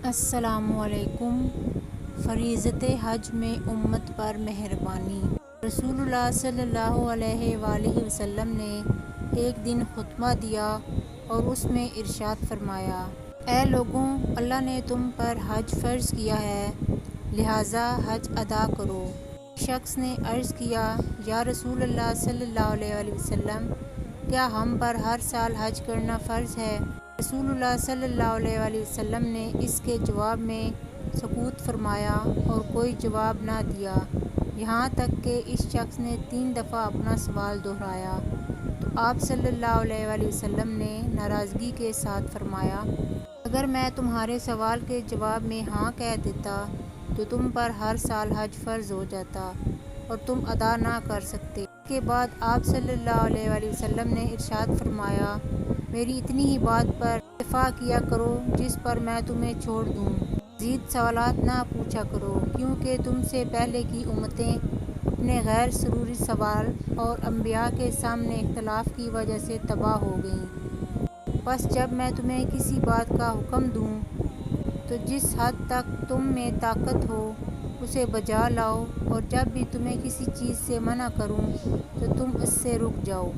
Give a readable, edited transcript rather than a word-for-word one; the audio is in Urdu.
السلام علیکم۔ فریضۃ حج میں امت پر مہربانی۔ رسول اللہ صلی اللہ علیہ وآلہ وسلم نے ایک دن خطبہ دیا اور اس میں ارشاد فرمایا، اے لوگوں، اللہ نے تم پر حج فرض کیا ہے، لہٰذا حج ادا کرو۔ ایک شخص نے عرض کیا، یا رسول اللہ صلی اللہ علیہ وآلہ وسلم، کیا ہم پر ہر سال حج کرنا فرض ہے؟ رسول اللہ صلی اللہ علیہ وآلہ وسلم نے اس کے جواب میں سکوت فرمایا اور کوئی جواب نہ دیا، یہاں تک کہ اس شخص نے 3 دفعہ اپنا سوال دہرایا تو آپ صلی اللہ علیہ وآلہ وسلم نے ناراضگی کے ساتھ فرمایا، اگر میں تمہارے سوال کے جواب میں ہاں کہہ دیتا تو تم پر ہر سال حج فرض ہو جاتا اور تم ادا نہ کر سکتے۔ اس کے بعد آپ صلی اللہ علیہ وآلہ وسلم نے ارشاد فرمایا، میری اتنی ہی بات پر اکتفا کیا کرو جس پر میں تمہیں چھوڑ دوں، مزید سوالات نہ پوچھا کرو، کیونکہ تم سے پہلے کی امتیں اپنے غیر ضروری سوال اور انبیاء کے سامنے اختلاف کی وجہ سے تباہ ہو گئیں۔ بس جب میں تمہیں کسی بات کا حکم دوں تو جس حد تک تم میں طاقت ہو اسے بجا لاؤ، اور جب بھی تمہیں کسی چیز سے منع کروں تو تم اس سے رک جاؤ۔